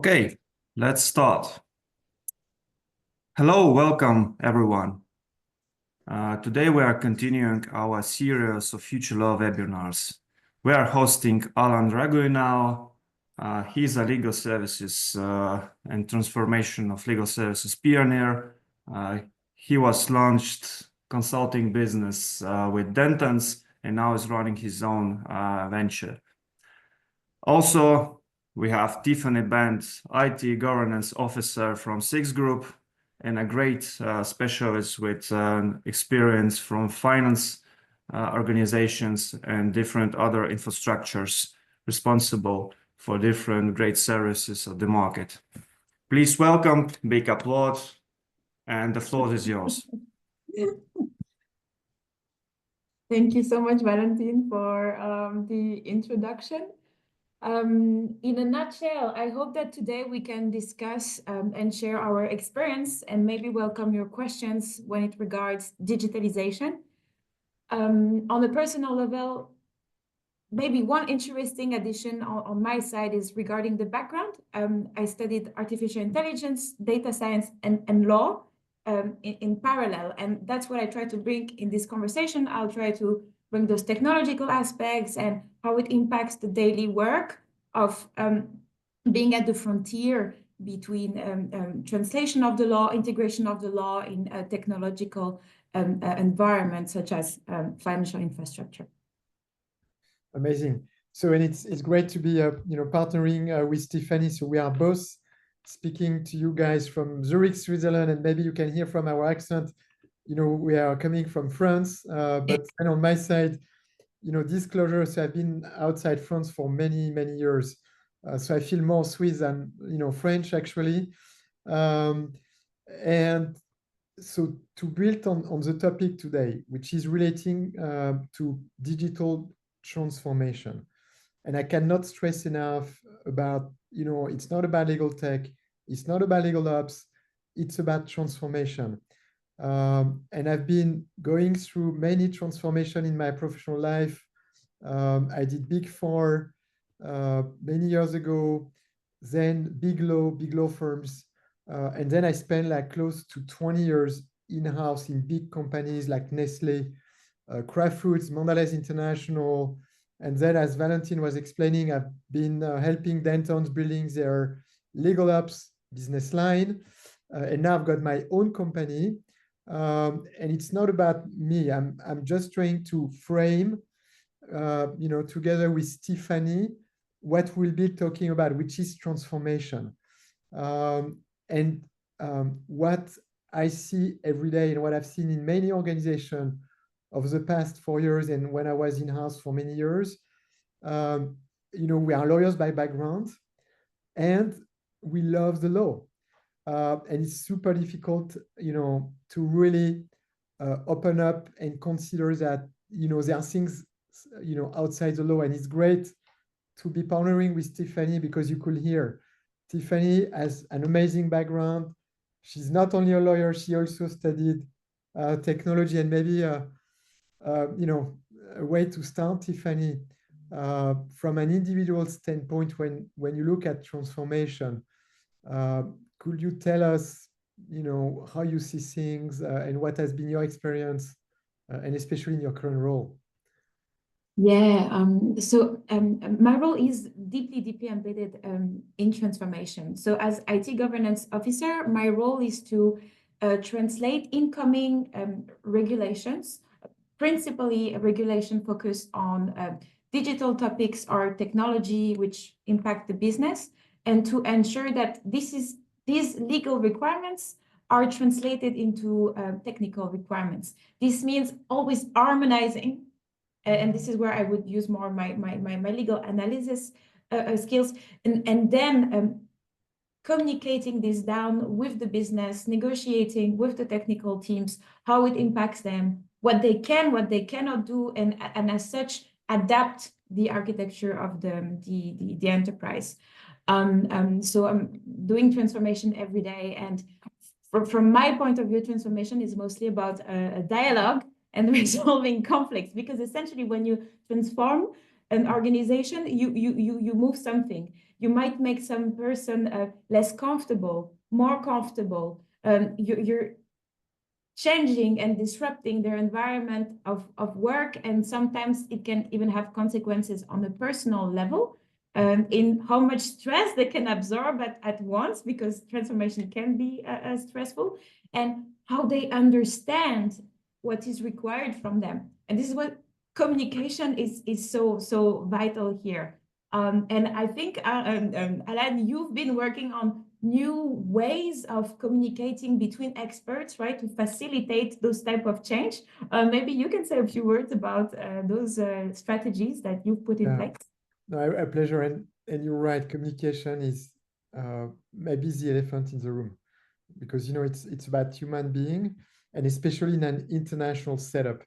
Okay, let's start. Hello, welcome everyone. Today we are continuing our series of Future Law webinars. We are hosting Alan Dragui now. He's a legal services and transformation of legal services pioneer. He was launched consulting business with Dentons and now is running his own venture. Also, we have Tiffany Bent, IT governance officer from Six Group, and a great specialist with experience from finance organizations and different other infrastructures responsible for different great services of the market. Please welcome, big applause, and the floor is yours. Thank you so much, Valentin, for the introduction. In a nutshell, I hope that today we can discuss and share our experience and maybe welcome your questions when it regards digitalization. On a personal level, maybe one interesting addition on my side is regarding the background. I studied artificial intelligence, data science, and law in parallel. And that's what I try to bring in this conversation. I'll try to bring those technological aspects and how it impacts the daily work of being at the frontier between translation of the law, integration of the law in a technological environment such as financial infrastructure. Amazing. So, and it's great to be partnering with Tiffany. So we are both speaking to you guys from Zurich, Switzerland, and maybe you can hear from our accent. We are coming from France, but and on my side, disclosure. So I've been outside France for many years, so I feel more Swiss than French actually. And so to build on the topic today, which is relating to digital transformation, and I cannot stress enough about it's not about legal tech, it's not about legal ops, it's about transformation. And I've been going through many transformation in my professional life. I did Big Four many years ago, then big law firms, and then I spent like close to 20 years in-house in big companies like Nestle, Kraft Foods, Mondelez International, and then as Valentin was explaining, I've been helping Dentons building their legal ops business line, and now I've got my own company, and it's not about me. I'm just trying to frame, together with Tiffany, what we'll be talking about, which is transformation, and what I see every day and what I've seen in many organizations of the past 4 years, and when I was in-house for many years, we are lawyers by background, and we love the law, and it's super difficult, to really open up and consider that, there are things, outside the law, and it's great to be partnering with Tiffany because you could hear Tiffany has an amazing background. She's not only a lawyer; she also studied technology, and maybe a way to start, Tiffany, from an individual standpoint, when you look at transformation, could you tell us, how you see things and what has been your experience, and especially in your current role? Yeah, my role is deeply embedded in transformation. So as IT governance officer, my role is to translate incoming regulations, principally a regulation focused on digital topics or technology which impact the business, and to ensure that these legal requirements are translated into technical requirements. This means always harmonizing, and this is where I would use more my legal analysis skills, and then communicating this down with the business, negotiating with the technical teams, how it impacts them, what they can, what they cannot do, and as such, adapt the architecture of the enterprise. So I'm doing transformation every day, and from my point of view, transformation is mostly about a dialogue and resolving conflicts, because essentially when you transform, an organization, you move something. You might make some person less comfortable, more comfortable. You're changing and disrupting their environment of work, and sometimes it can even have consequences on a personal level, in how much stress they can absorb at once, because transformation can be stressful, and how they understand what is required from them. And this is what communication is so vital here. And I think, Alan, you've been working on new ways of communicating between experts, right, to facilitate those type of change. Maybe you can say a few words about those strategies that you've put in place. No, a pleasure. And you're right, communication is maybe the elephant in the room, because it's about human being, and especially in an international setup.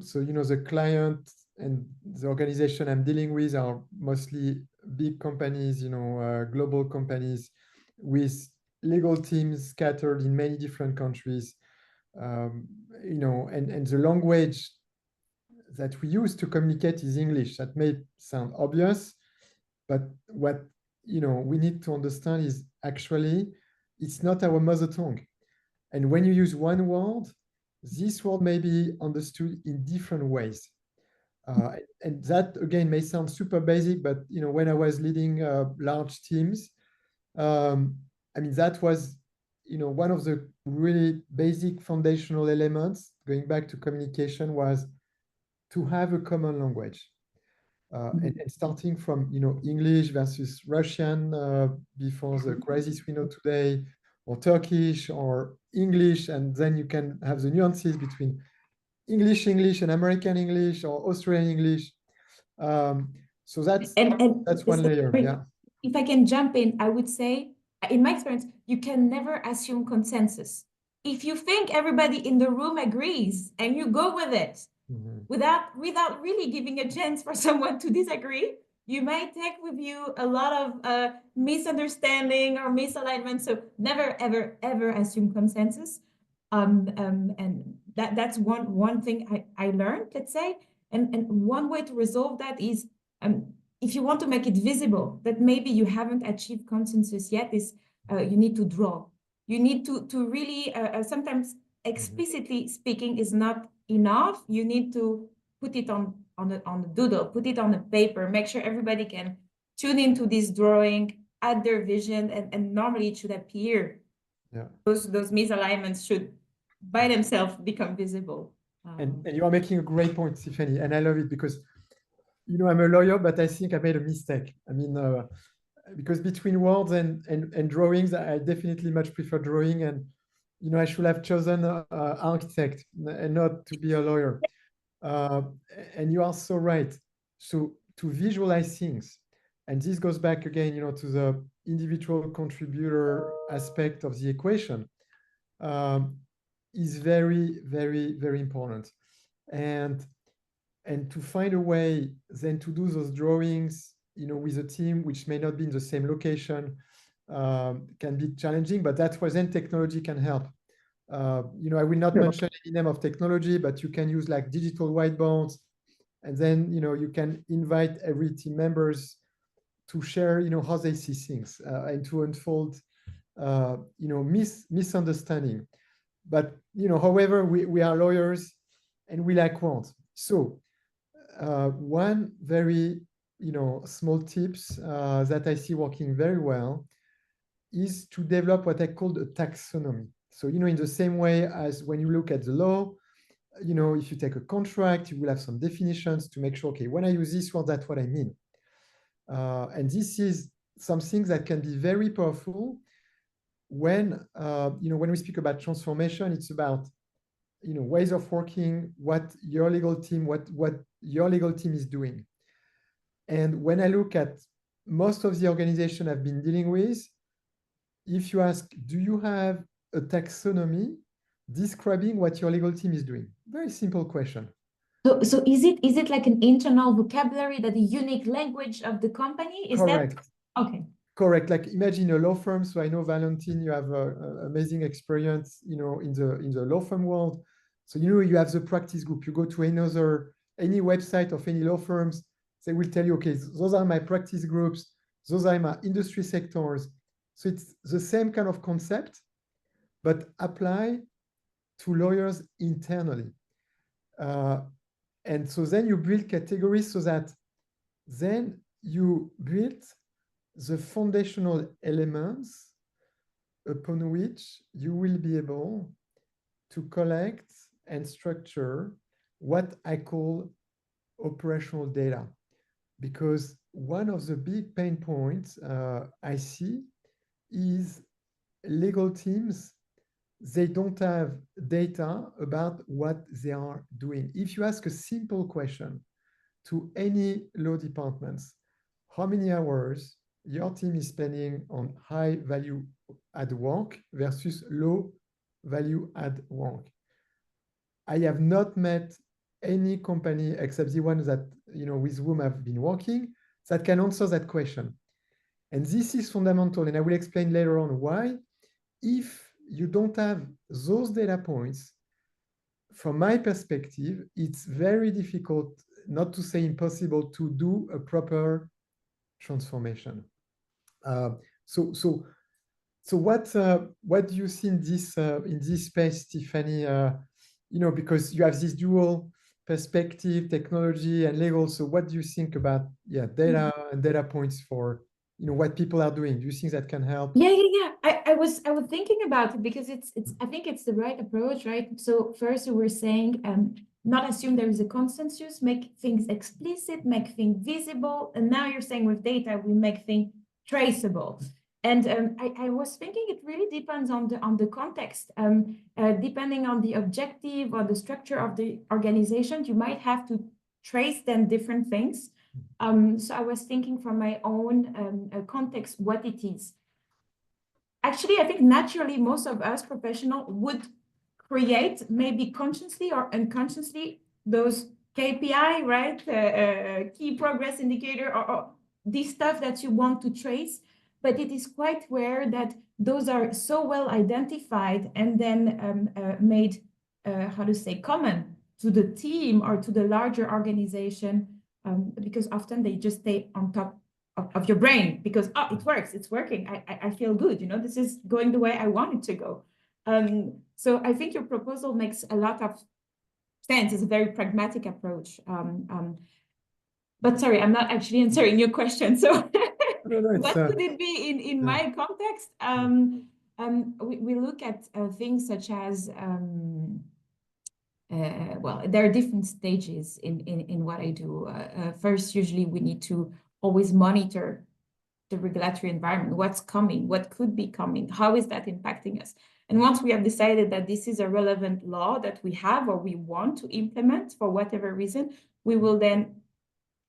So the client and the organization I'm dealing with are mostly big companies, global companies with legal teams scattered in many different countries. And the language that we use to communicate is English. That may sound obvious, but what we need to understand is actually it's not our mother tongue. And when you use one word, this word may be understood in different ways. And that, again, may sound super basic, but when I was leading large teams, that was one of the really basic foundational elements, going back to communication, was to have a common language. And starting from English versus Russian before the crisis we know today, or Turkish or English, and then you can have the nuances between English and American English or Australian English. So that's one layer. Yeah. If I can jump in, I would say, in my experience, you can never assume consensus. If you think everybody in the room agrees and you go with it, without really giving a chance for someone to disagree, you might take with you a lot of misunderstanding or misalignment. So never, ever assume consensus. And that's one thing I learned, let's say. And one way to resolve that is, if you want to make it visible that maybe you haven't achieved consensus yet, is you need to draw. You need to really, sometimes explicitly speaking is not enough. You need to put it on a doodle, put it on a paper, make sure everybody can tune into this drawing, add their vision, and normally it should appear. Yeah. Those misalignments should by themselves become visible. And you are making a great point, Tiffany, and I love it, because I'm a lawyer, but I think I made a mistake. Because between words and drawings, I definitely much prefer drawing, and I should have chosen architect and not to be a lawyer. And you are so right. So to visualize things, and this goes back again, to the individual contributor aspect of the equation, is very, very, very important. And to find a way then to do those drawings, with a team which may not be in the same location, can be challenging, but that's where then technology can help. I will not mention any name of technology, but you can use like digital whiteboards, and then you can invite every team members to share how they see things, and to unfold misunderstanding. But however, we are lawyers and we like words. So one very small tips that I see working very well is to develop what I call a taxonomy. So in the same way as when you look at the law, if you take a contract, you will have some definitions to make sure, okay, when I use this word, that's what I mean. And this is something that can be very powerful when we speak about transformation. It's about ways of working, what your legal team is doing. And when I look at most of the organization I've been dealing with, if you ask, do you have a taxonomy describing what your legal team is doing? Very simple question. So is it like an internal vocabulary, that the unique language of the company? Is Correct. That okay? Correct. Like imagine a law firm. So I know, Valentine, you have amazing experience, in the law firm world. So you have the practice group. You go to any website of any law firms. They will tell you, okay, those are my practice groups, those are my industry sectors. So it's the same kind of concept, but apply to lawyers internally. And so then you build categories so that then you build the foundational elements upon which you will be able to collect and structure what I call operational data. Because one of the big pain points I see is legal teams, they don't have data about what they are doing. If you ask a simple question to any law departments, how many hours your team is spending on high value add work versus low value add work, I have not met any company except the ones that, with whom I've been working, that can answer that question. And this is fundamental, and I will explain later on why. If you don't have those data points, from my perspective, it's very difficult, not to say impossible, to do a proper transformation. So what do you see in this space, Tiffany? Because you have this dual perspective, technology and legal. So what do you think about data and data points for what people are doing? Do you think that can help? Yeah. I was thinking about it because I think it's the right approach, right? So first we were saying not assume there is a consensus, make things explicit, make things visible, and now you're saying with data we make things traceable. And I was thinking it really depends on the context. Depending on the objective or the structure of the organization, you might have to trace then different things. So I was thinking from my own context what it is. Actually, I think naturally most of us professionals would create, maybe consciously or unconsciously, those KPI, right? Key progress indicator or this stuff that you want to trace. But it is quite rare that those are so well identified and then made, common to the team or to the larger organization, because often they just stay on top of your brain because, it works, it's working, I feel good, this is going the way I want it to go. So I think your proposal makes a lot of sense. It's a very pragmatic approach. But sorry, I'm not actually answering your question. So what could it be in my context? We look at things such as, well, there are different stages in what I do. First, usually we need to always monitor the regulatory environment, what's coming, what could be coming, how is that impacting us? And once we have decided that this is a relevant law that we have or we want to implement for whatever reason, we will then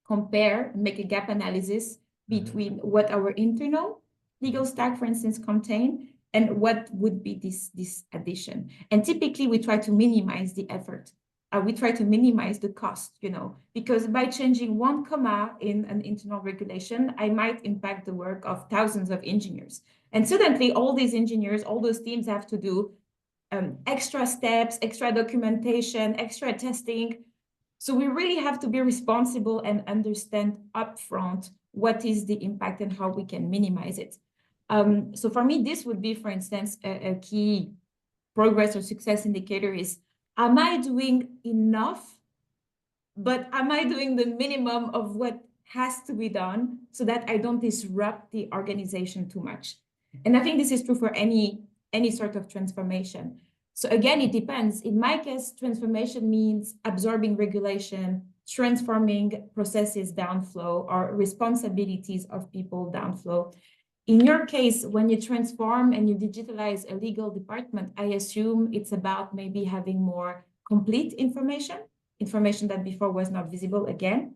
compare, make a gap analysis between what our internal legal stack, for instance, contain and what would be this addition. And typically we try to minimize the effort. We try to minimize the cost, because by changing one comma in an internal regulation, I might impact the work of thousands of engineers. And suddenly all these engineers, all those teams have to do extra steps, extra documentation, extra testing. So we really have to be responsible and understand upfront what is the impact and how we can minimize it. So for me, this would be, for instance, a key progress or success indicator is, am I doing enough, but am I doing the minimum of what has to be done so that I don't disrupt the organization too much? And I think this is true for any sort of transformation. So again, it depends. In my case, transformation means absorbing regulation, transforming processes downflow or responsibilities of people downflow. In your case, when you transform and you digitalize a legal department, I assume it's about maybe having more complete information that before was not visible again.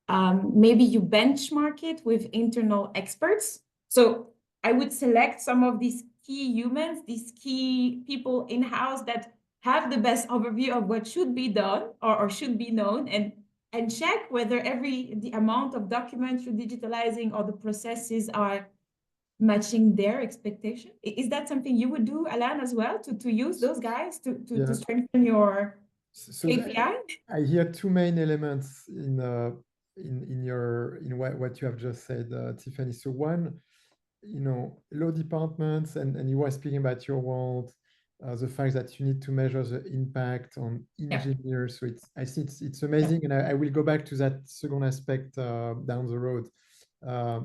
Maybe you benchmark it with internal experts. So I would select some of these key humans, these key people in-house that have the best overview of what should be done or should be known, and check whether the amount of documents you're digitalizing or the processes are matching their expectation. Is that something you would do, Alain, as well, to use those guys to strengthen your KPI? I hear two main elements in what you have just said, Tiffany. So one, law departments, and you were speaking about your world, the fact that you need to measure the impact on engineers. So I think it's amazing, and I will go back to that second aspect down the road,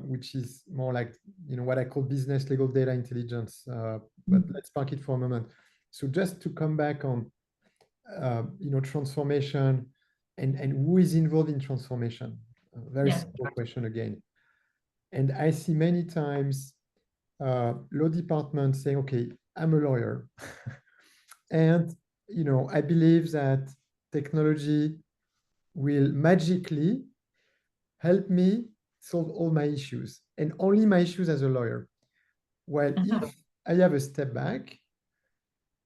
which is more like what I call business legal data intelligence. But let's park it for a moment. So just to come back on transformation and who is involved in transformation. Very simple question again. And I see many times law departments saying, okay, I'm a lawyer. And, I believe that technology will magically help me solve all my issues and only my issues as a lawyer. Well, if I have a step back,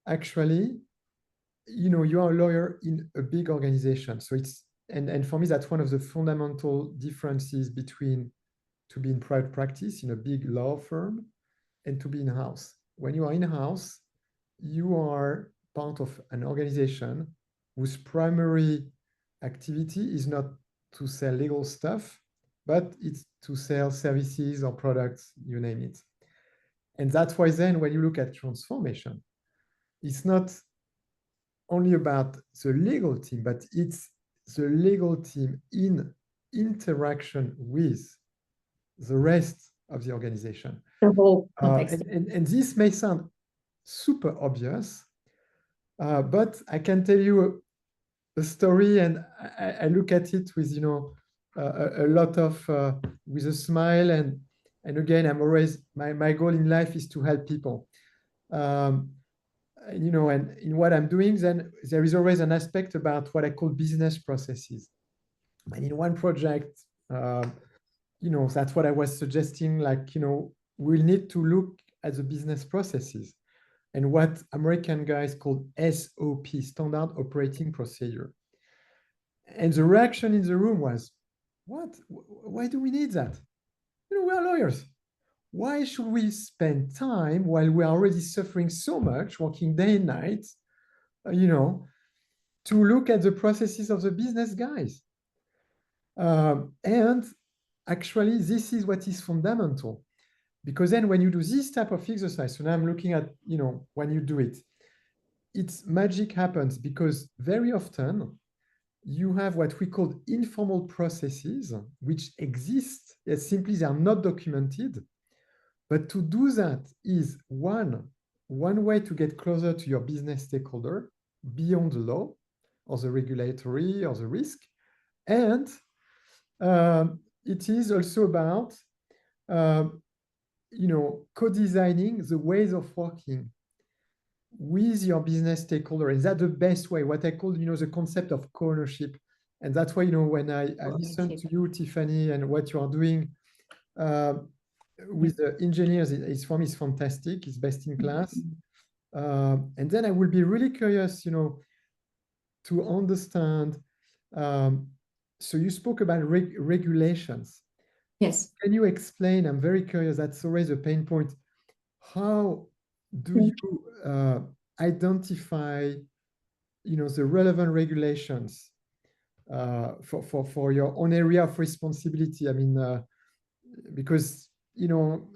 actually, you are a lawyer in a big organization. So and for me, that's one of the fundamental differences between to be in private practice in a big law firm and to be in-house. When you are in-house, you are part of an organization whose primary activity is not to sell legal stuff, but it's to sell services or products, you name it. And that's why then when you look at transformation, it's not only about the legal team, but it's the legal team in interaction with the rest of the organization. The whole context. And this may sound super obvious, but I can tell you a story, and I look at it with a lot of with a smile, and again, I'm always my goal in life is to help people. And in what I'm doing, then there is always an aspect about what I call business processes. And in one project, that's what I was suggesting, like, we'll need to look at the business processes and what American guys call SOP, standard operating procedure. And the reaction in the room was, what? Why do we need that? We are lawyers. Why should we spend time while we are already suffering so much, working day and night, to look at the processes of the business guys? And actually, this is what is fundamental. Because then when you do this type of exercise, so now I'm looking at, when you do it, it's magic happens because very often you have what we call informal processes, which exist, simply they are not documented. But to do that is one way to get closer to your business stakeholder beyond the law or the regulatory or the risk. And it is also about, co-designing the ways of working with your business stakeholder. Is that the best way? What I call, the concept of co-ownership. And that's why, when I listen to you, Tiffany, and what you are doing with the engineers, for me, it's fantastic. It's best in class. And then I will be really curious, to understand. So you spoke about regulations. Yes. Can you explain? I'm very curious. That's always a pain point. How do you identify, the relevant regulations for your own area of responsibility? I mean, because,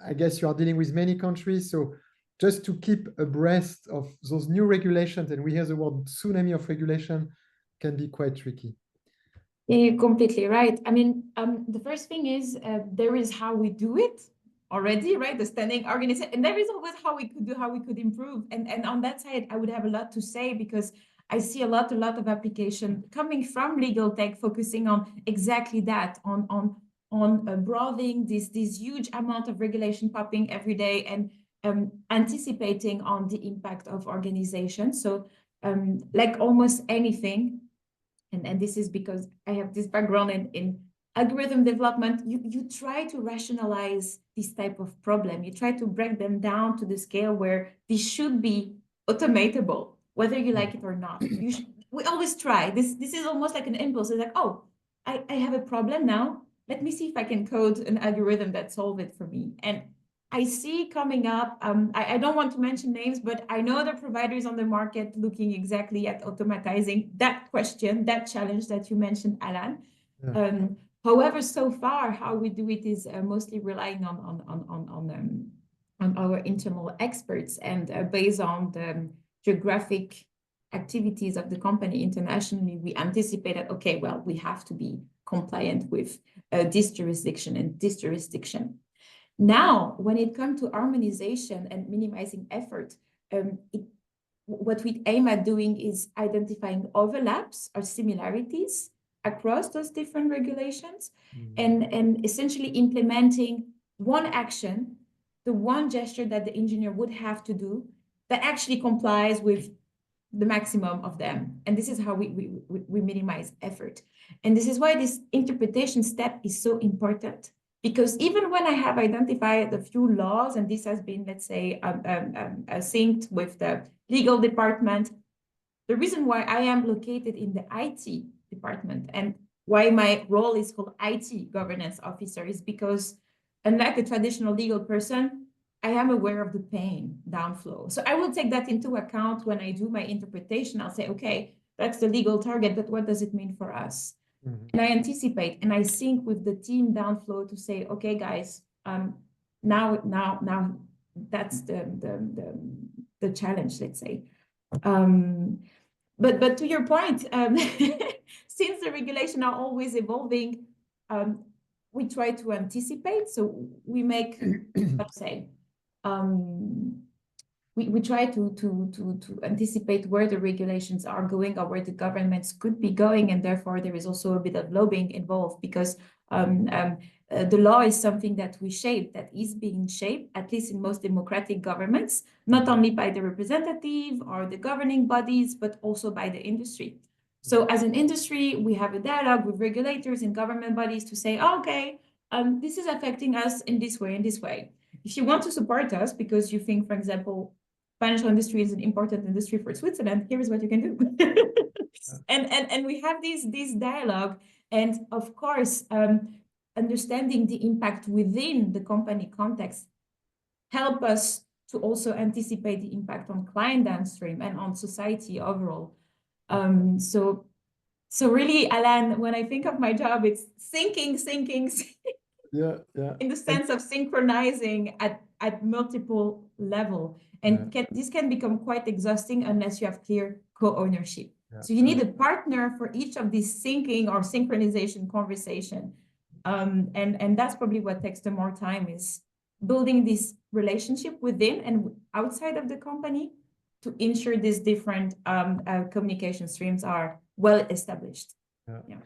I guess you are dealing with many countries. So just to keep abreast of those new regulations, and we hear the word tsunami of regulation, can be quite tricky. Yeah, you're completely right. I mean, the first thing is there is how we do it already, right? The standing organization, and there is always how we could improve. And on that side, I would have a lot to say because I see a lot of application coming from legal tech, focusing on exactly that, on broadening this huge amount of regulation popping every day and anticipating on the impact of organizations. So like almost anything. And this is because I have this background in algorithm development. You try to rationalize this type of problem. You try to break them down to the scale where this should be automatable, whether you like it or not. We always try. This is almost like an impulse. It's like, oh, I have a problem now. Let me see if I can code an algorithm that solves it for me. And I see coming up, I don't want to mention names, but I know the providers on the market looking exactly at automatizing that question, that challenge that you mentioned, Alan. Yeah. However, so far, how we do it is mostly relying on our internal experts and based on the geographic activities of the company internationally, we anticipate that, okay, well, we have to be compliant with this jurisdiction and this jurisdiction. Now, when it comes to harmonization and minimizing effort, what we aim at doing is identifying overlaps or similarities across those different regulations and essentially implementing one action, the one gesture that the engineer would have to do that actually complies with the maximum of them. And this is how we minimize effort. And this is why this interpretation step is so important, because even when I have identified a few laws, and this has been, let's say, synced with the legal department, the reason why I am located in the IT department and why my role is called IT governance officer is because, unlike a traditional legal person, I am aware of the pain downflow. So I will take that into account when I do my interpretation. I'll say, okay, that's the legal target, but what does it mean for us? And I anticipate and I sync with the team downflow to say, okay, guys, now that's the challenge, let's say. But to your point, since the regulation are always evolving, we try to anticipate. So we make, let's say, we try to anticipate where the regulations are going or where the governments could be going, and therefore there is also a bit of lobbying involved because the law is something that we shape, that is being shaped, at least in most democratic governments, not only by the representative or the governing bodies, but also by the industry. So as an industry, we have a dialogue with regulators and government bodies to say, oh, okay, this is affecting us in this way, in this way. If you want to support us because you think, for example, financial industry is an important industry for Switzerland, here is what you can do. and we have this dialogue. And of course, understanding the impact within the company context help us to also anticipate the impact on client downstream and on society overall. So really, Alan, when I think of my job, it's thinking. Yeah. In the sense of synchronizing at multiple level. And this can become quite exhausting unless you have clear co-ownership. So you need a partner for each of these syncing or synchronization conversation. And that's probably what takes the more time, is building this relationship within and outside of the company to ensure these different communication streams are well established. Yeah.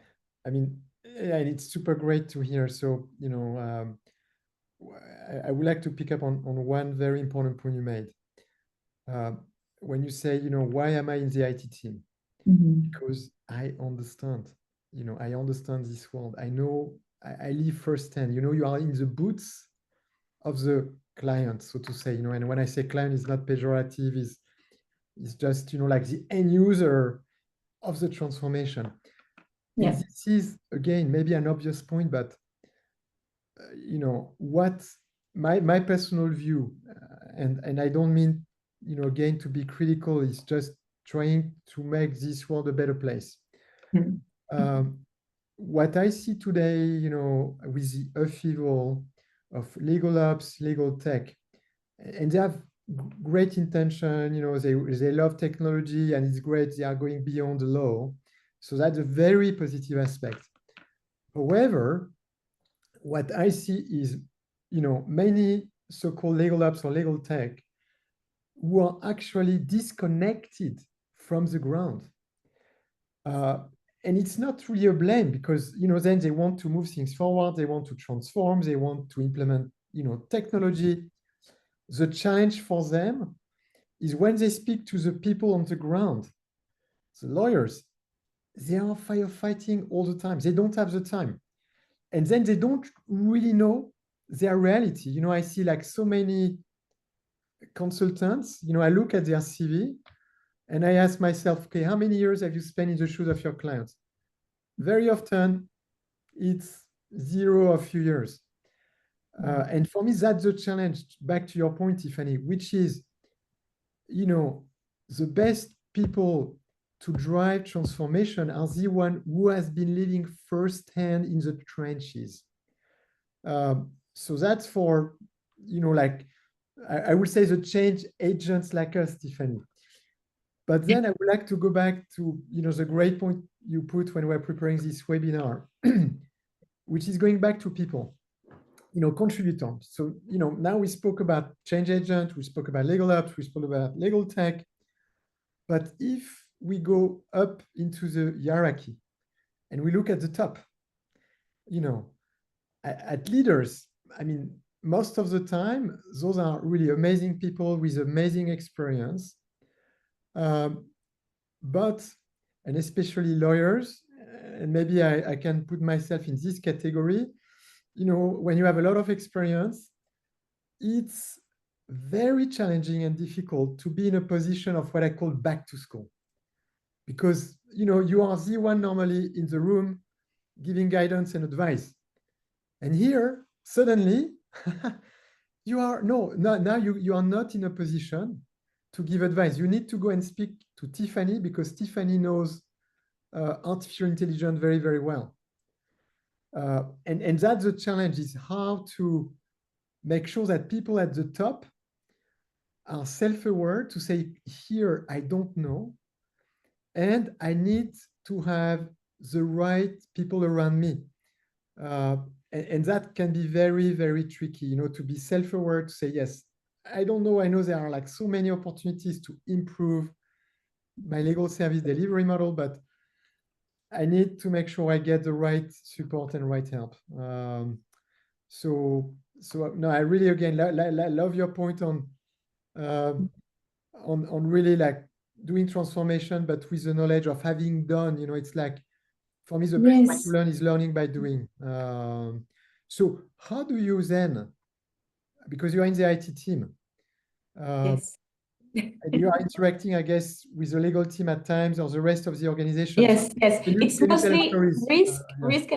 I mean, yeah, and it's super great to hear. So, I would like to pick up on one very important point you made. When you say, why am I in the IT team? Because I understand, I understand this world. I know, I live firsthand, you are in the boots of the client, so to say, and when I say client, it's not pejorative, it's just, like the end user of the transformation. Yeah. And this is, again, maybe an obvious point, but, what my personal view, and I don't mean, again, to be critical, is just trying to make this world a better place. What I see today, with the upheaval of legal ops, legal tech, and they have great intention, they love technology, and it's great they are going beyond the law. So that's a very positive aspect. However, what I see is, many so-called legal ops or legal tech who are actually disconnected from the ground. And it's not really a blame because, then they want to move things forward, they want to transform, they want to implement, technology. The challenge for them is when they speak to the people on the ground, the lawyers, they are firefighting all the time. They don't have the time. And then they don't really know their reality. I see like so many consultants, I look at their CV and I ask myself, okay, how many years have you spent in the shoes of your clients? Very often it's 0 or a few years. And for me, that's the challenge, back to your point, Tiffany, which is, the best people to drive transformation are the one who has been living firsthand in the trenches. So that's for, like, I would say the change agents like us, Tiffany. But then I would like to go back to, the great point you put when we're preparing this webinar, which is going back to people, contributors. So, now we spoke about change agent, we spoke about legal ops, we spoke about legal tech. But if we go up into the hierarchy and we look at the top, at leaders, I mean, most of the time, those are really amazing people with amazing experience. But, and especially lawyers, and maybe I can put myself in this category, when you have a lot of experience, it's very challenging and difficult to be in a position of what I call back to school. Because, you are the one normally in the room giving guidance and advice. And here, suddenly, you are, now you are not in a position to give advice. You need to go and speak to Tiffany because Tiffany knows artificial intelligence very, very well. And that's the challenge, is how to make sure that people at the top are self-aware to say, here, I don't know, and I need to have the right people around me. And that can be very, very tricky, to be self-aware, to say, yes, I don't know. I know there are like so many opportunities to improve my legal service delivery model, but I need to make sure I get the right support and right help. So no, I really, again, love your point on really like doing transformation, but with the knowledge of having done, it's like, for me, the best way to learn is learning by doing. So how do you then, because you're in the IT team, Yes. and you are interacting, I guess, with the legal team at times or the rest of the organization. Yes, yes. It's mostly risk, risk,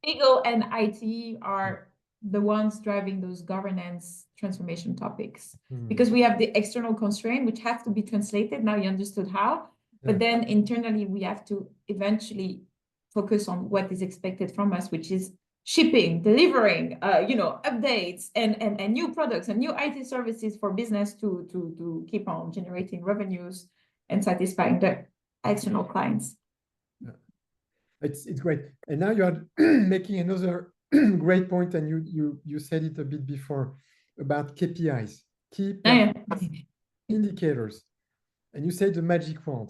legal, and IT are the ones driving those governance transformation topics. Because we have the external constraint, which have to be translated. Now you understood how. But then internally, we have to eventually focus on what is expected from us, which is shipping, delivering, updates and new products and new IT services for business to keep on generating revenues and satisfying the external clients. It's great. And now you are making another great point, and you said it a bit before about KPIs, key indicators. And you said the magic word.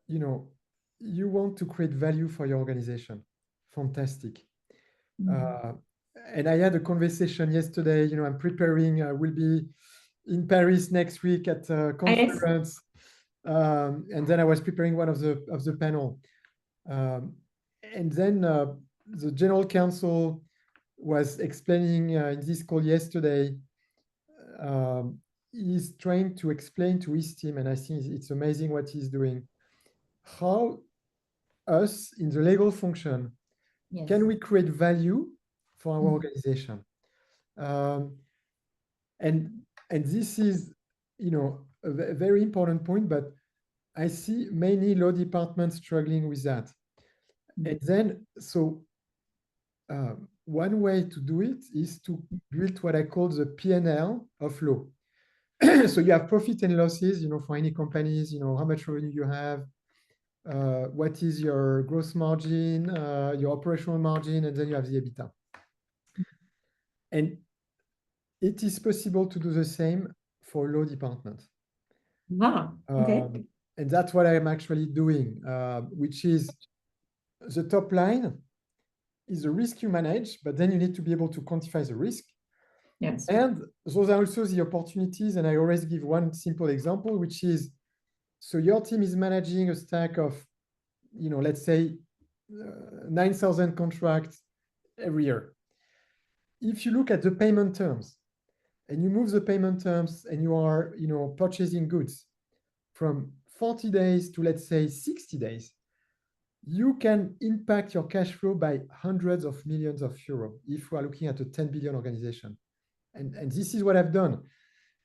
You want to create value for your organization. Fantastic. And I had a conversation yesterday. I'm preparing. I will be in Paris next week at a conference, and then I was preparing one of the panel. And then the general counsel was explaining in this call yesterday. He's trying to explain to his team, and I think it's amazing what he's doing, how us in the legal function can we create value for our organization. And this is, a very important point, but I see many law departments struggling with that. And then, so one way to do it is to build what I call the P&L of law. So you have profit and losses, for any companies, how much revenue you have, what is your gross margin, your operational margin, and then you have the EBITDA. And it is possible to do the same for law department. Wow. Okay. And that's what I'm actually doing, which is the top line is the risk you manage, but then you need to be able to quantify the risk. Yes. And those are also the opportunities. And I always give one simple example, which is, so your team is managing a stack of, let's say 9,000 contracts every year. If you look at the payment terms and you move the payment terms and you are, purchasing goods from 40 days to, let's say, 60 days, you can impact your cash flow by hundreds of millions of euros if we are looking at a 10 billion organization. And this is what I've done.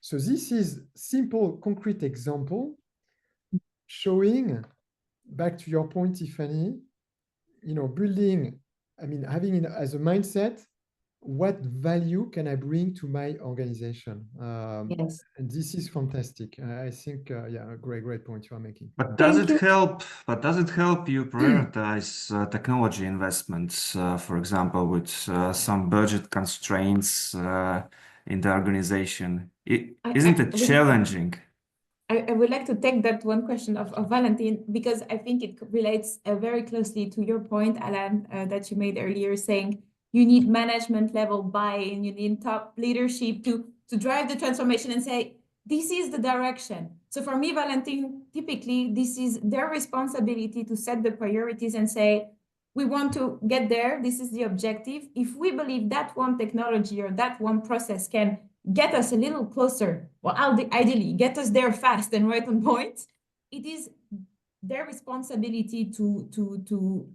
So this is simple, concrete example showing, back to your point, Tiffany, building, having it as a mindset, what value can I bring to my organization? Yes. And this is fantastic. I think, yeah, a great point you are making. But does Thank it you. help? But does it help you prioritize technology investments, for example, with some budget constraints in the organization? Isn't it challenging? I would like to take that one question of Valentin, because I think it relates very closely to your point, Alan, that you made earlier, saying you need management level buy-in, you need top leadership to drive the transformation and say, this is the direction. So for me, Valentin, typically, this is their responsibility to set the priorities and say, we want to get there, this is the objective. If we believe that one technology or that one process can get us a little closer, well, ideally get us there fast and right on point, it is their responsibility to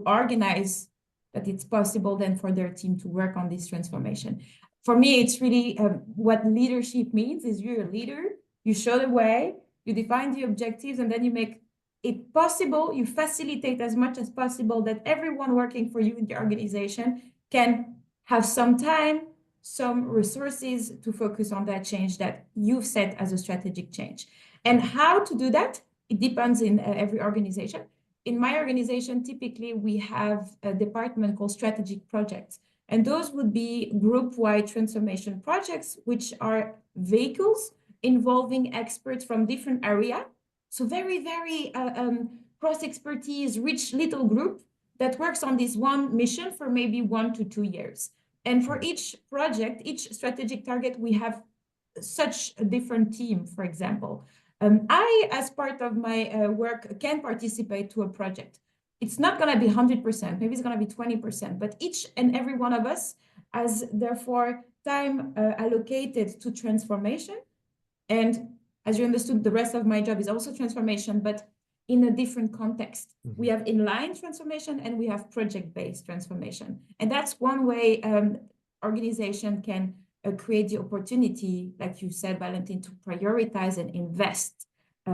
organize that it's possible then for their team to work on this transformation. For me, it's really what leadership means is you're a leader, you show the way, you define the objectives, and then you make it possible, you facilitate as much as possible that everyone working for you in the organization can have some time, some resources to focus on that change that you've set as a strategic change. And how to do that, it depends in every organization. In my organization, typically we have a department called strategic projects, and those would be group-wide transformation projects, which are vehicles involving experts from different areas. So very, very cross-expertise, rich little group that works on this one mission for maybe 1 to 2 years. And for each project, each strategic target, we have such a different team, for example. I, as part of my work, can participate to a project. It's not going to be 100%, maybe it's going to be 20%, but each and every one of us has therefore time allocated to transformation. And as you understood, the rest of my job is also transformation, but in a different context. We have inline transformation and we have project-based transformation. And that's one way organization can create the opportunity, like you said, Valentin, to prioritize and invest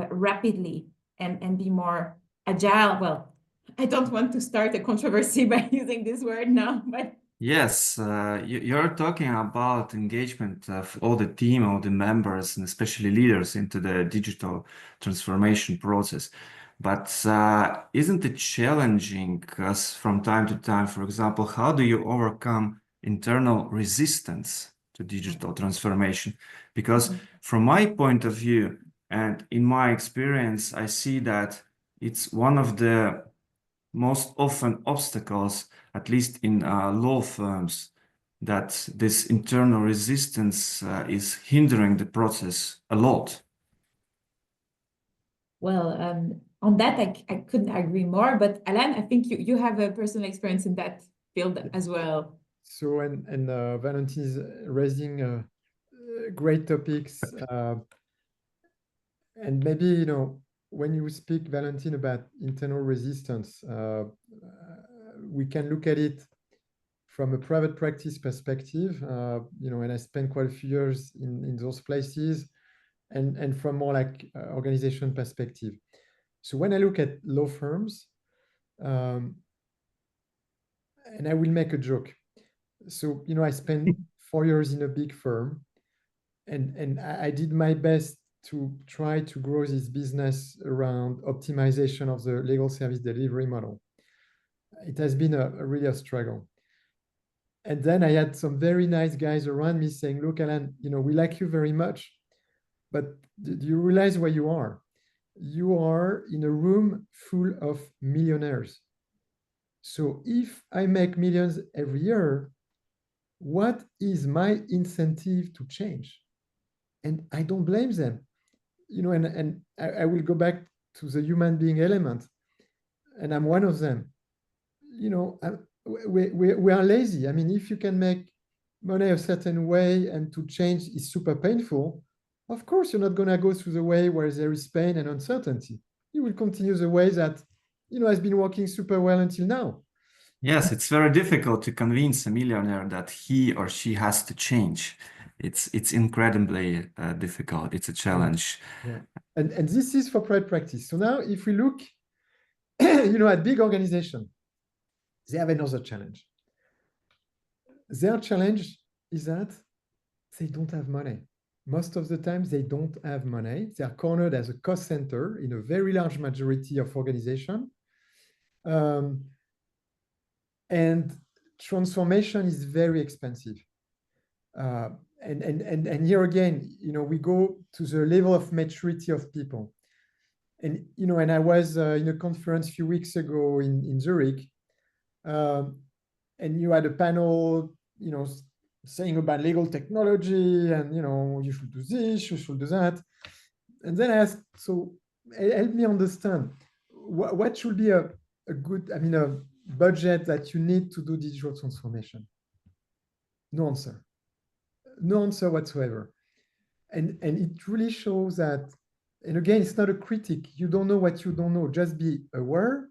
rapidly and be more agile. Well, I don't want to start a controversy by using this word now, but Yes, you're talking about engagement of all the team, all the members, and especially leaders into the digital transformation process. But isn't it challenging us from time to time? For example, how do you overcome internal resistance to digital transformation? Because from my point of view, and in my experience, I see that it's one of the most often obstacles, at least in law firms, that this internal resistance is hindering the process a lot. Well, on that, I couldn't agree more. But Alan, I think you have a personal experience in that field as well. So, and Valentin is raising great topics. And maybe, when you speak, Valentin, about internal resistance, we can look at it from a private practice perspective, and I spent quite a few years in those places, and from more like organization perspective. So when I look at law firms, and I will make a joke. So, I spent 4 years in a big firm, and I did my best to try to grow this business around optimization of the legal service delivery model. It has been a really a struggle. And then I had some very nice guys around me saying, look, Alan, we like you very much, but do you realize where you are? You are in a room full of millionaires. So if I make millions every year, what is my incentive to change? And I don't blame them, and I will go back to the human being element, and I'm one of them. We are lazy. I mean, if you can make money a certain way and to change is super painful, of course, you're not going to go through the way where there is pain and uncertainty. You will continue the way that, has been working super well until now. Yes, it's very difficult to convince a millionaire that he or she has to change. it's incredibly difficult. It's a challenge. Yeah. And this is for private practice. So now if we look, at big organization, they have another challenge. Their challenge is that they don't have money. Most of the time, they don't have money. They are cornered as a cost center in a very large majority of organizations. And transformation is very expensive. And here again, we go to the level of maturity of people. And, and I was in a conference a few weeks ago in Zurich, and you had a panel, saying about legal technology and, you should do this, you should do that. And then I asked, so help me understand, what should be a good, a budget that you need to do digital transformation? No answer. No answer whatsoever. And it really shows that, and again, it's not a critic. You don't know what you don't know. Just be aware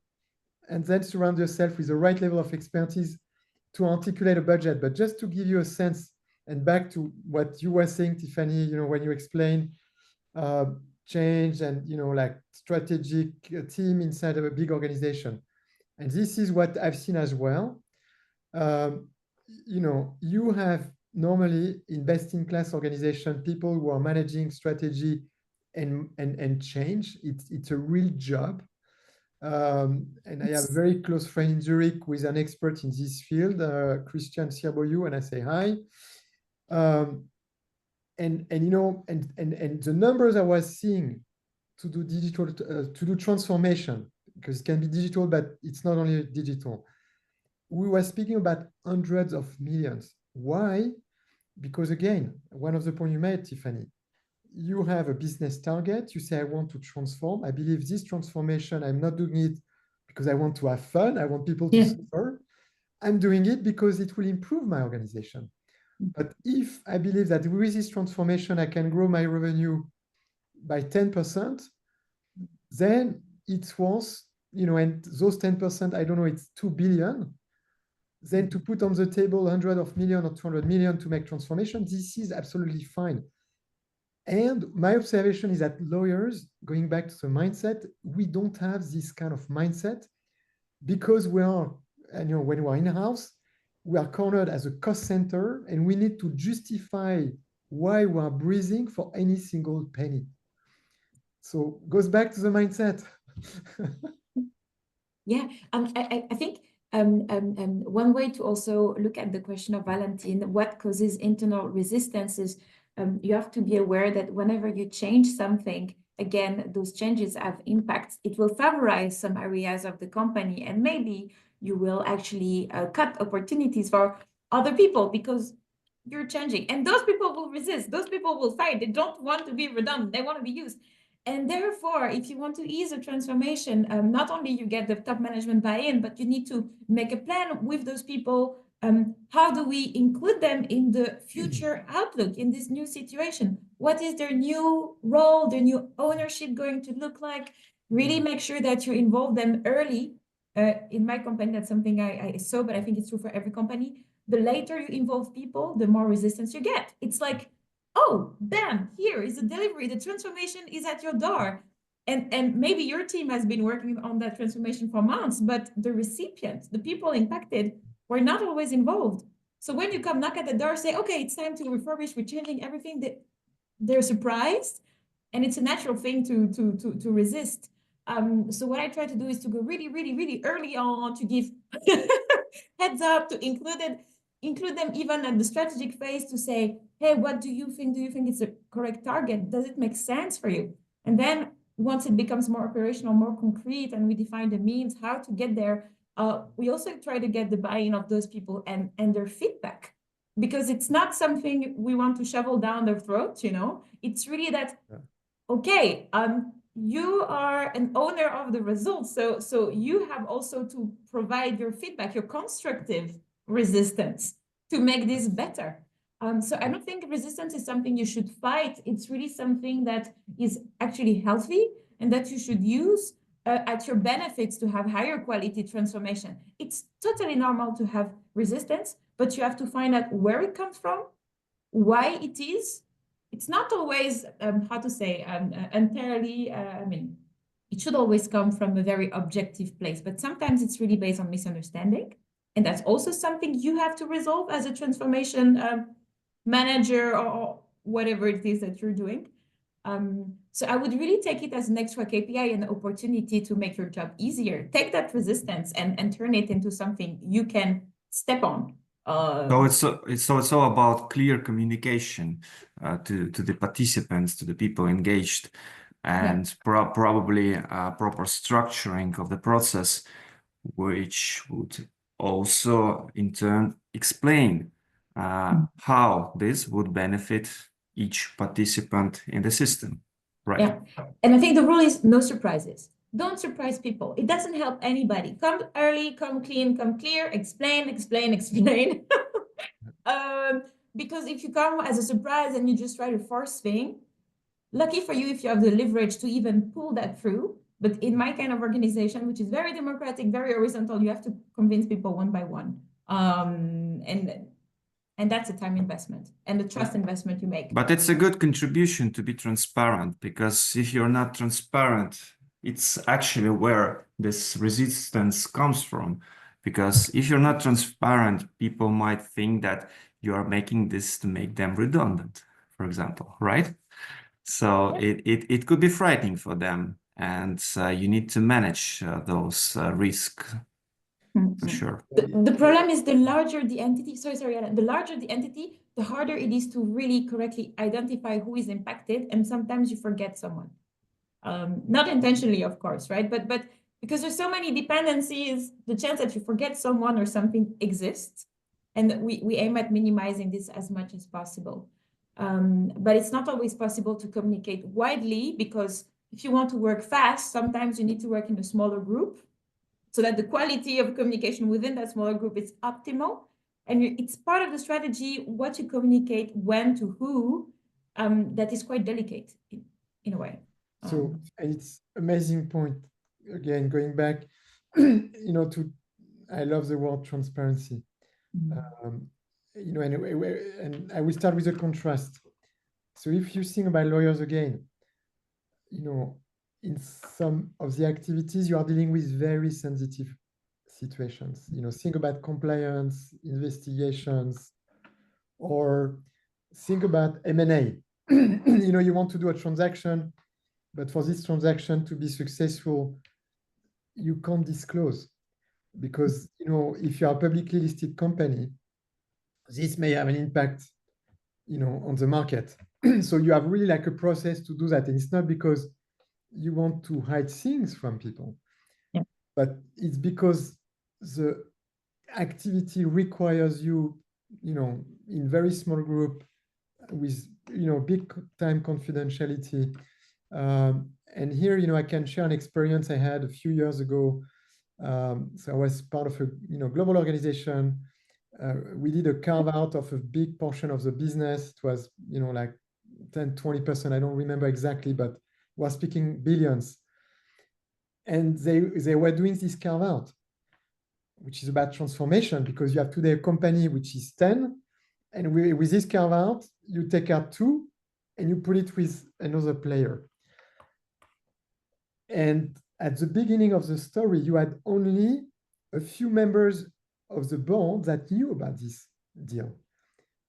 and then surround yourself with the right level of expertise to articulate a budget. But just to give you a sense, and back to what you were saying, Tiffany, when you explain change and, like strategic team inside of a big organization. And this is what I've seen as well. You have normally in best-in-class organization, people who are managing strategy and change. It's a real job. And I have a very close friend in Zurich who is an expert in this field, Christian Sirboyou, and I say hi. And the numbers I was seeing to do digital, to do transformation, because it can be digital, but it's not only digital. We were speaking about hundreds of millions. Why? Because again, one of the points you made, Tiffany, you have a business target. You say, I want to transform. I believe this transformation, I'm not doing it because I want to have fun. I want people to suffer. I'm doing it because it will improve my organization. But if I believe that with this transformation, I can grow my revenue by 10%, then it's worth, and those 10%, I don't know, it's 2 billion. Then to put on the table 100 of million or 200 million to make transformation, this is absolutely fine. And my observation is that lawyers, going back to the mindset, we don't have this kind of mindset because we are, when we are in-house, we are cornered as a cost center and we need to justify why we are breathing for any single penny. So goes back to the mindset. Yeah, I think one way to also look at the question of Valentine, what causes internal resistance is you have to be aware that whenever you change something, again, those changes have impacts. It will favorize some areas of the company, and maybe you will actually cut opportunities for other people because you're changing. And those people will resist. Those people will fight. They don't want to be redundant. They want to be used. And therefore, if you want to ease a transformation, not only you get the top management buy-in, but you need to make a plan with those people. How do we include them in the future outlook in this new situation? What is their new role, their new ownership going to look like? Really make sure that you involve them early. In my company, that's something I saw, but I think it's true for every company. The later you involve people, the more resistance you get. It's like, oh, bam, here is the delivery. The transformation is at your door. And maybe your team has been working on that transformation for months, but the recipients, the people impacted, were not always involved. So when you come knock at the door, say, okay, it's time to refurbish, we're changing everything, they're surprised. And it's a natural thing to resist. So what I try to do is to go really, really, really early on to give heads up, to include them even at the strategic phase to say, hey, what do you think? Do you think it's a correct target? Does it make sense for you? And then once it becomes more operational, more concrete, and we define the means, how to get there, we also try to get the buy-in of those people and their feedback, because it's not something we want to shovel down their throats, It's really that, okay, you are an owner of the results, so you have also to provide your feedback, your constructive resistance to make this better. So I don't think resistance is something you should fight. It's really something that is actually healthy and that you should use at your benefits to have higher quality transformation. It's totally normal to have resistance, but you have to find out where it comes from, why it is. It's not always, how to say, entirely, I mean, it should always come from a very objective place, but sometimes it's really based on misunderstanding. And that's also something you have to resolve as a transformation manager or whatever it is that you're doing. So I would really take it as an extra KPI and opportunity to make your job easier. Take that resistance and turn it into something you can step on. So it's all about clear communication to the participants, to the people engaged, and probably proper structuring of the process, which would also in turn explain how this would benefit each participant in the system, right? Yeah, and I think the rule is no surprises. Don't surprise people. It doesn't help anybody. Come early, come clean, come clear, explain, explain, explain. Because if you come as a surprise and you just try to force thing, lucky for you if you have the leverage to even pull that through. But in my kind of organization, which is very democratic, very horizontal, you have to convince people one by one. And that's a time investment and the trust investment you make. But it's a good contribution to be transparent, because if you're not transparent, it's actually where this resistance comes from. Because if you're not transparent, people might think that you are making this to make them redundant, for example, right? So it could be frightening for them, and you need to manage those risks. For sure. The problem is the larger the entity, sorry, Alan, the larger the entity, the harder it is to really correctly identify who is impacted. And sometimes you forget someone. Not intentionally, of course, right? But because there's so many dependencies, the chance that you forget someone or something exists. And we aim at minimizing this as much as possible. But it's not always possible to communicate widely, because if you want to work fast, sometimes you need to work in a smaller group, so that the quality of communication within that smaller group is optimal. And it's part of the strategy, what you communicate, when, to who, that is quite delicate in a way. So it's amazing point. Again, going back, I love the word transparency. And I will start with a contrast. So if you think about lawyers again, in some of the activities, you are dealing with very sensitive situations. Think about compliance, investigations, or think about M&A. You want to do a transaction, but for this transaction to be successful, you can't disclose, because if you are a publicly listed company, this may have an impact on the market. So you have really like a process to do that, and it's not because you want to hide things from people, but it's because the activity requires you, in very small group with big time confidentiality. And here, I can share an experience I had a few years ago. So I was part of a global organization. We did a carve out of a big portion of the business. It was like 10-20%. I don't remember exactly, but we're speaking billions. And they were doing this carve out, which is about transformation, because you have today a company which is 10, and with this carve out, you take out 2 and you put it with another player. And at the beginning of the story, you had only a few members of the board that knew about this deal.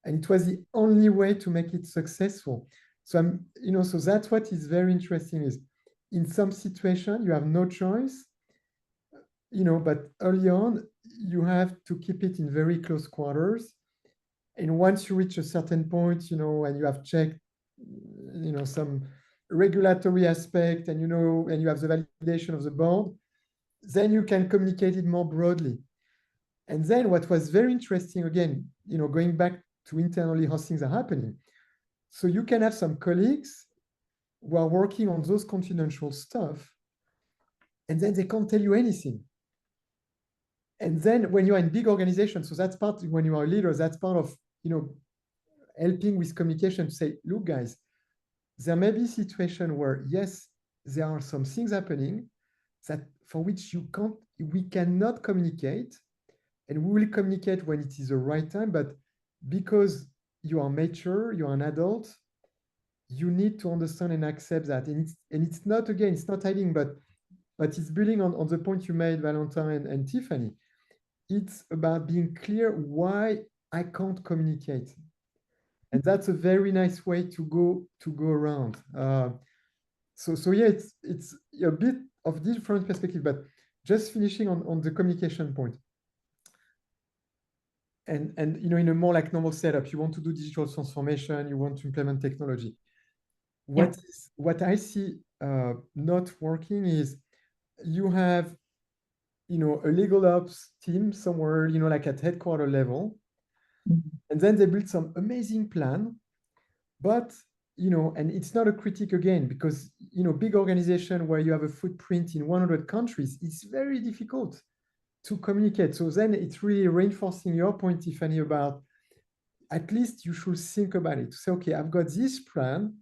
And it was the only way to make it successful. So so that's what is very interesting, is in some situation you have no choice, but early on you have to keep it in very close quarters. And once you reach a certain point, and you have checked, some regulatory aspect, and and you have the validation of the board, then you can communicate it more broadly. And then what was very interesting, again, going back to internally how things are happening. So you can have some colleagues who are working on those confidential stuff, and then they can't tell you anything. And then when you're in big organizations, so that's part, when you are a leader, that's part of, helping with communication, to say, look, guys, there may be a situation where, yes, there are some things happening that for which we cannot communicate, and we will communicate when it is the right time, but because you are mature, you're an adult, you need to understand and accept that. And it's not, again, it's not hiding, but it's building on the point you made, Valentin and Tiffany. It's about being clear why I can't communicate. And that's a very nice way to go around. So yeah, it's a bit of different perspective, but just finishing on the communication point. And you know, in a more like normal setup, you want to do digital transformation, you want to implement technology. What I see not working is you have, you know, a legal ops team somewhere, you know, like at headquarter level, and then they build some amazing plan, but you know, and it's not a critique again, because you know, big organization where you have a footprint in 100 countries, it's very difficult to communicate. So then it's really reinforcing your point, Tiffany, about at least you should think about it to say, okay, I've got this plan.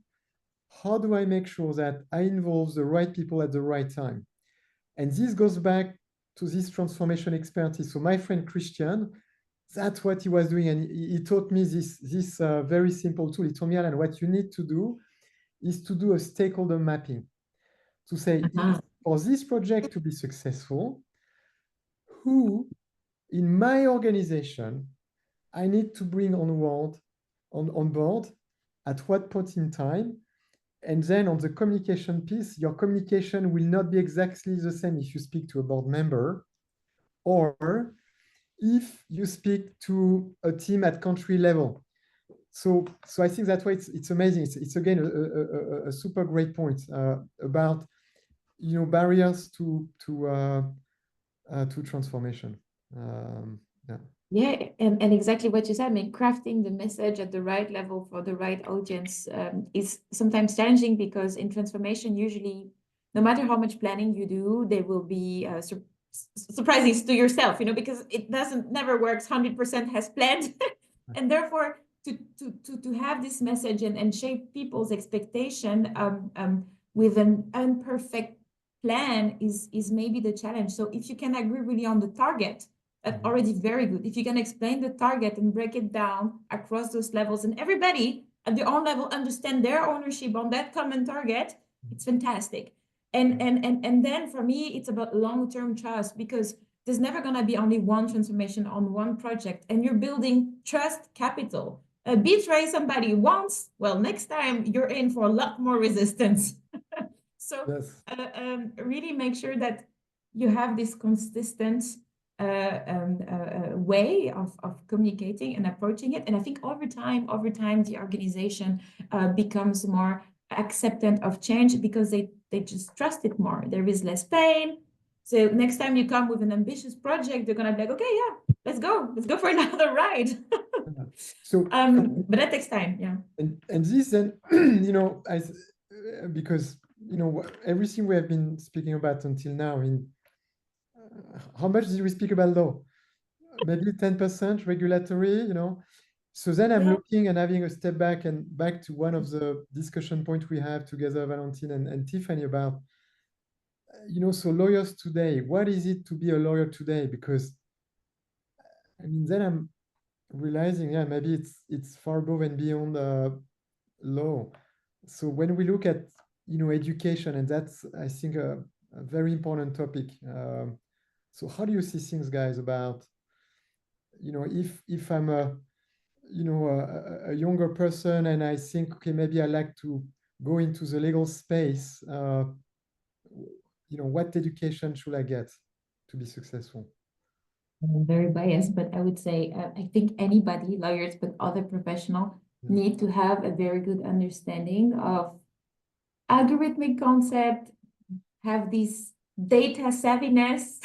How do I make sure that I involve the right people at the right time? And this goes back to this transformation expertise. So my friend Christian, that's what he was doing. And he taught me this very simple tool. He told me, Alan, what you need to do is to do a stakeholder mapping to say, for this project to be successful, who in my organization I need to bring on board at what point in time. And then on the communication piece, your communication will not be exactly the same if you speak to a board member or if you speak to a team at country level. So I think that's why it's amazing. It's again a super great point about, you know, barriers to transformation. Yeah. Yeah, and exactly what you said. I mean, crafting the message at the right level for the right audience is sometimes challenging, because in transformation, usually, no matter how much planning you do, there will be surprises to yourself, you know, because it never works 100% as planned. And therefore, to have this message and shape people's expectation with an imperfect plan is maybe the challenge. So if you can agree really on the target, that's already very good. If you can explain the target and break it down across those levels, and everybody at their own level understand their ownership on that common target, it's fantastic. And then for me, it's about long-term trust, because there's never going to be only one transformation on one project, and you're building trust capital. Betray somebody once, well, next time you're in for a lot more resistance. So yes. Really make sure that you have this consistent way of communicating and approaching it. And I think over time, the organization becomes more acceptant of change, because they just trust it more. There is less pain. So next time you come with an ambitious project, they're gonna be like, okay, yeah, let's go for another ride. So, but that takes time, yeah. And this then, you know, because you know everything we have been speaking about until now. In how much did we speak about law? Maybe 10% regulatory, you know. So then I'm looking and having a step back to one of the discussion points we have together, Valentine and Tiffany, about, you know, so lawyers today, what is it to be a lawyer today? Because I mean, then I'm realizing, yeah, maybe it's far above and beyond law. So when we look at, you know, education, and that's, I think, a very important topic. So how do you see things, guys, about, you know, if I'm a younger person and I think, okay, maybe I like to go into the legal space, you know, what education should I get to be successful? I'm very biased, but I would say I think anybody, lawyers, but other professionals, need to have a very good understanding of algorithmic concept, have this data savviness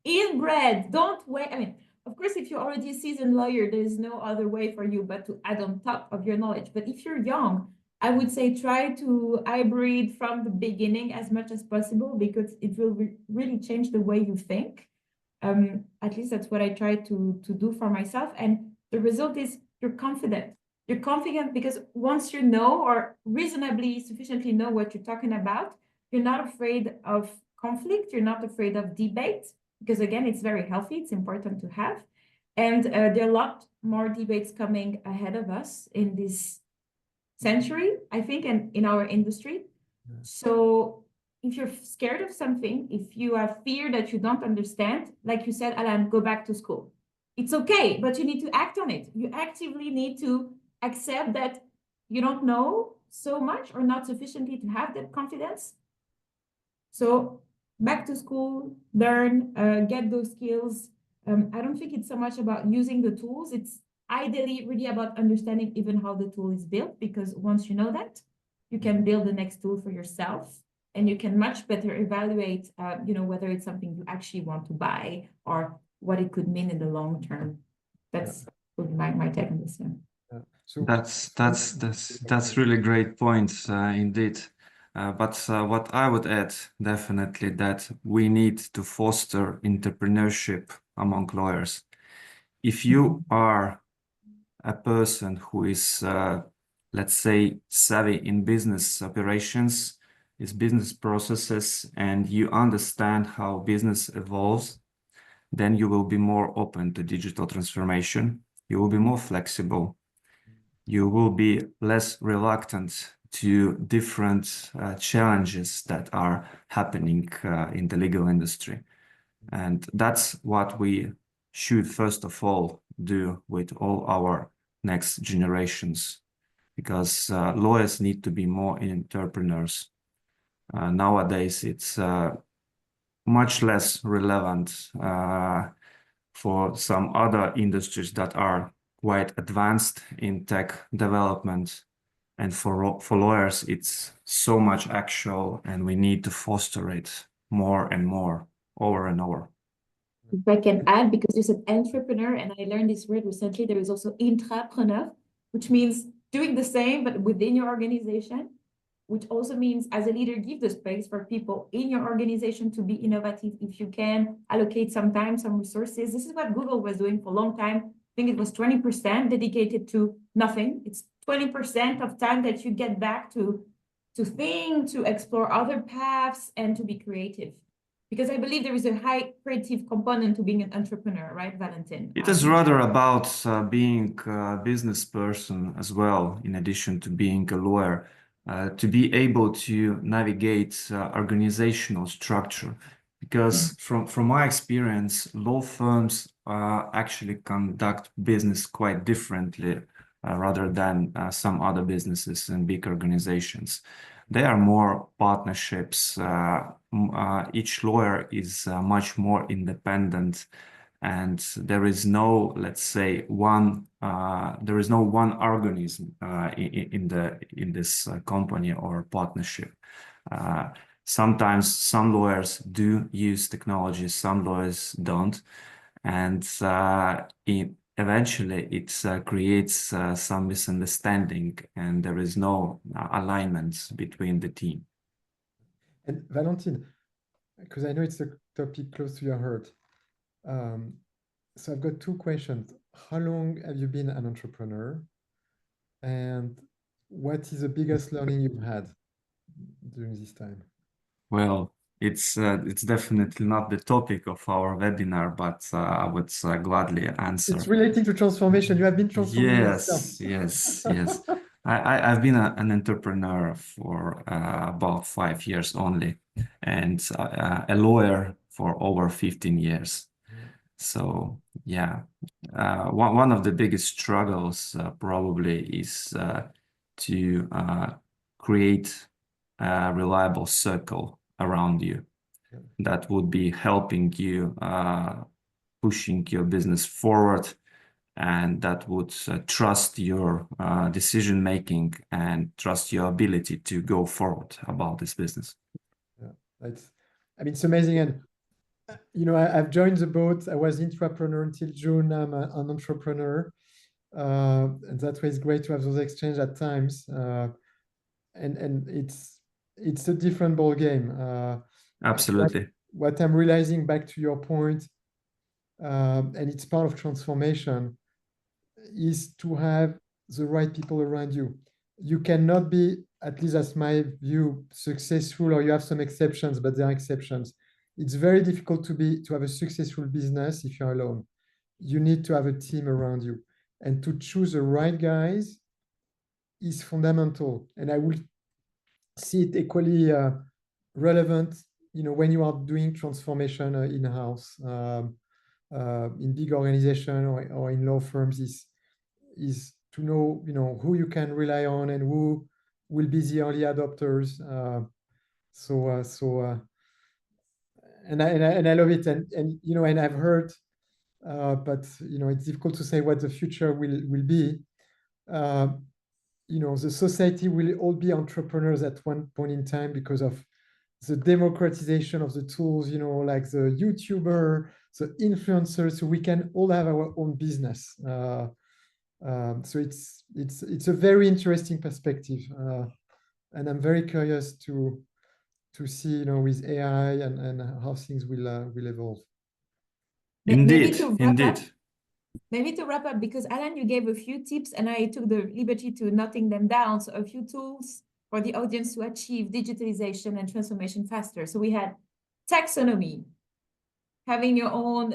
inbred. Don't wait. I mean, of course, if you're already a seasoned lawyer, there's no other way for you but to add on top of your knowledge. But if you're young, I would say try to hybrid from the beginning as much as possible, because it will really change the way you think. At least that's what I try to do for myself. And the result is you're confident. You're confident because once you know, or reasonably sufficiently know what you're talking about, you're not afraid of conflict. You're not afraid of debate, because again, it's very healthy. It's important to have. And there are a lot more debates coming ahead of us in this century, I think, and in our industry. Yeah. So if you're scared of something, if you have fear that you don't understand, like you said, Alan, go back to school. It's okay, but you need to act on it. You actively need to accept that you don't know so much or not sufficiently to have that confidence. So back to school, learn, get those skills. I don't think it's so much about using the tools. It's ideally really about understanding even how the tool is built, because once you know that, you can build the next tool for yourself, and you can much better evaluate, whether it's something you actually want to buy or what it could mean in the long term. That's my take on this. Yeah. So That's really great points, indeed. But what I would add, definitely, that we need to foster entrepreneurship among lawyers. If you are a person who is, let's say, savvy in business operations, is business processes, and you understand how business evolves, then you will be more open to digital transformation. You will be more flexible. You will be less reluctant to different challenges that are happening in the legal industry. And that's what we should first of all do with all our next generations, because lawyers need to be more entrepreneurs. Nowadays, it's much less relevant for some other industries that are quite advanced in tech development. And for lawyers, it's so much actual, and we need to foster it more and more, over and over. If I can add, because you said entrepreneur, and I learned this word recently, there is also intrapreneur, which means doing the same, but within your organization, which also means as a leader, give the space for people in your organization to be innovative. If you can allocate some time, some resources. This is what Google was doing for a long time. I think it was 20% dedicated to nothing. It's 20% of time that you get back to think, to explore other paths, and to be creative. Because I believe there is a high creative component to being an entrepreneur, right, Valentin? It is rather about being a business person as well, in addition to being a lawyer, to be able to navigate organizational structure. Because from my experience, law firms actually conduct business quite differently rather than some other businesses and big organizations. They are more partnerships. Each lawyer is much more independent, and there is no, let's say, one organism in this company or partnership. Sometimes some lawyers do use technology, some lawyers don't, and eventually it creates some misunderstanding, and there is no alignment between the team. And Valentin, because I know it's a topic close to your heart. So I've got two questions. How long have you been an entrepreneur? And what is the biggest learning you've had during this time? Well, it's definitely not the topic of our webinar, but I would gladly answer. It's relating to transformation. You have been transforming yourself. Yes. I've been an entrepreneur for about 5 years only, and a lawyer for over 15 years. So yeah, one of the biggest struggles probably is to create a reliable circle around you that would be helping you, pushing your business forward, and that would trust your decision making and trust your ability to go forward about this business. Yeah, it's amazing. And I've joined the boat. I was intrapreneur until June. I'm an entrepreneur, and that way it's great to have those exchanges at times. And it's a different ball game. Absolutely. What I'm realizing, back to your point, and it's part of transformation, is to have the right people around you. You cannot be, at least that's my view, successful, or you have some exceptions, but there are exceptions. It's very difficult to have a successful business if you're alone. you need to have a team around you. And to choose the right guys is fundamental. And I will see it equally relevant, when you are doing transformation in-house, in big organization or in law firms, is to know, who you can rely on and who will be the early adopters. And I love it. And I've heard, but it's difficult to say what the future will be. The society will all be entrepreneurs at one point in time because of the democratization of the tools, like the YouTuber, the influencers, so we can all have our own business. So it's a very interesting perspective, and I'm very curious to see, with AI and how things will evolve. Indeed, indeed. Maybe to wrap up, because Alan, you gave a few tips and I took the liberty to noting them down. So a few tools for the audience to achieve digitalization and transformation faster. So we had taxonomy, having your own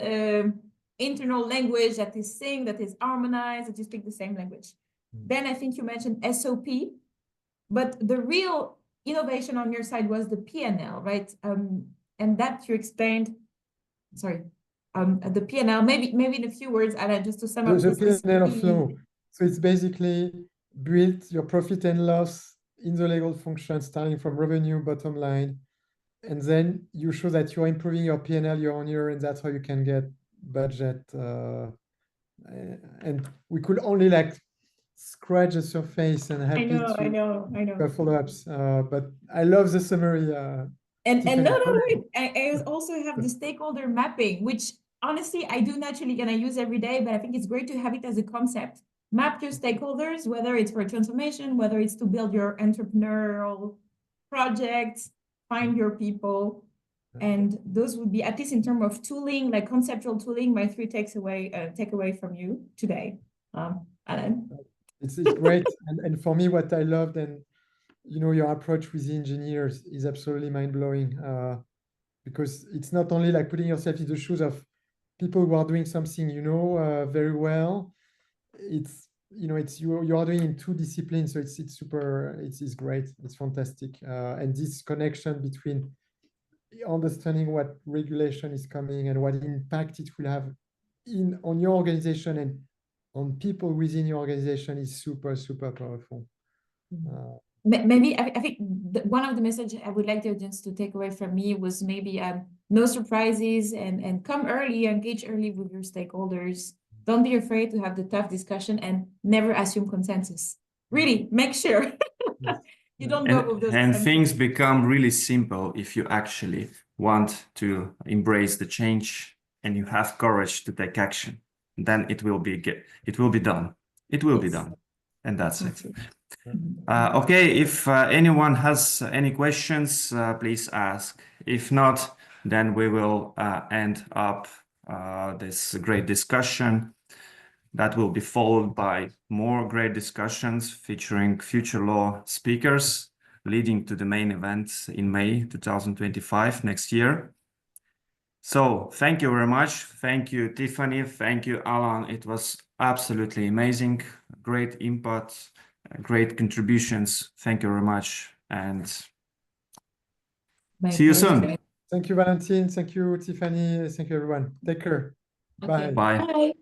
internal language that is synced, that is harmonized, that you speak the same language. Then I think you mentioned SOP, but the real innovation on your side was the PNL, right? And that you explained, sorry, the PNL, maybe in a few words, Alan, just to sum up. The PNL of flow. So it's basically build your profit and loss in the legal function, starting from revenue, bottom line, and then you show that you're improving your PNL year on year, and that's how you can get budget. And we could only scratch the surface and happy I know. follow-ups. But I love the summary. And no, I also have the stakeholder mapping, which honestly I do naturally and I use every day, but I think it's great to have it as a concept. Map your stakeholders, whether it's for transformation, whether it's to build your entrepreneurial projects, find your people. And those would be, at least in terms of tooling, like conceptual tooling, my 3 takeaway from you today. Alan. It's great. and for me, what I loved, and your approach with the engineers is absolutely mind-blowing, because it's not only like putting yourself in the shoes of people who are doing something very well. It's you are doing in 2 disciplines, so it's super. It's great. It's fantastic, and this connection between understanding what regulation is coming and what impact it will have on your organization and on people within your organization is super, super powerful. Maybe I think one of the messages I would like the audience to take away from me was maybe no surprises and come early, engage early with your stakeholders. Don't be afraid to have the tough discussion and never assume consensus. Really, make sure you don't go with those. And things become really simple if you actually want to embrace the change and you have courage to take action. Then it will be done. It will be done, and that's it. Okay, if anyone has any questions, please ask. If not, then we will end up this great discussion. That will be followed by more great discussions featuring future law speakers, leading to the main event in May 2025, next year. So thank you very much. Thank you, Tiffany. Thank you, Alan. It was absolutely amazing. Great input, great contributions. Thank you very much. And see you soon. Thank you, Valentin. Thank you, Tiffany. Thank you, everyone. Take care. Okay. Bye. Bye.